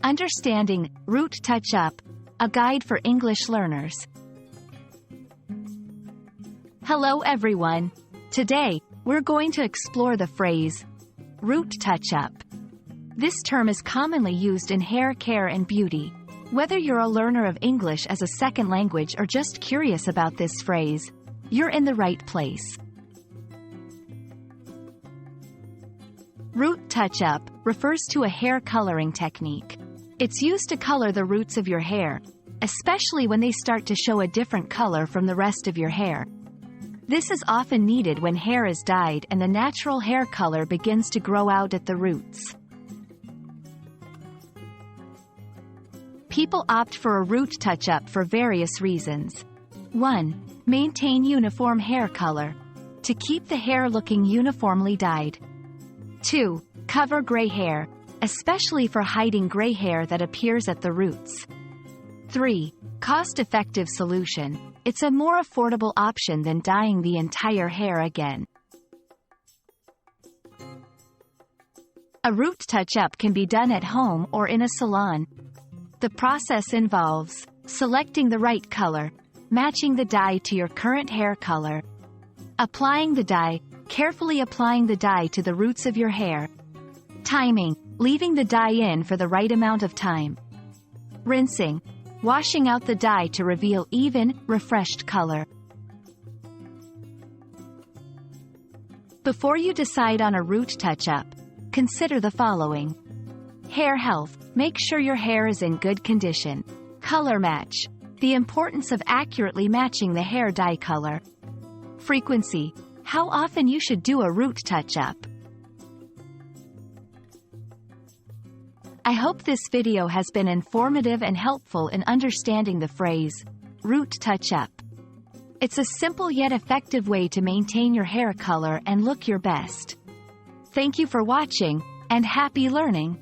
Understanding root touch-up, a guide for English learners. Hello everyone. Today, we're going to explore the phrase root touch-up. This term is commonly used in hair care and beauty. Whether you're a learner of English as a second language or just curious about this phrase, you're in the right place. Root touch-up refers to a hair coloring technique. It's used to color the roots of your hair, especially when they start to show a different color from the rest of your hair. This is often needed when hair is dyed and the natural hair color begins to grow out at the roots. People opt for a root touch-up for various reasons. 1. Maintain uniform hair color. To keep the hair looking uniformly dyed. 2. Cover gray hair, especially for hiding gray hair that appears at the roots. 3. Cost-effective solution. It's a more affordable option than dyeing the entire hair again. A root touch-up can be done at home or in a salon. The process involves selecting the right color, matching the dye to your current hair color, applying the dye, carefully applying the dye to the roots of your hair, timing, leaving the dye in for the right amount of time, rinsing, washing out the dye to reveal even, refreshed color. Before you decide on a root touch-up, consider the following. Hair health. Make sure your hair is in good condition. Color match. The importance of accurately matching the hair dye color. Frequency. How often you should do a root touch-up. I hope this video has been informative and helpful in understanding the phrase root touch-up. It's a simple yet effective way to maintain your hair color and look your best. Thank you for watching, and happy learning!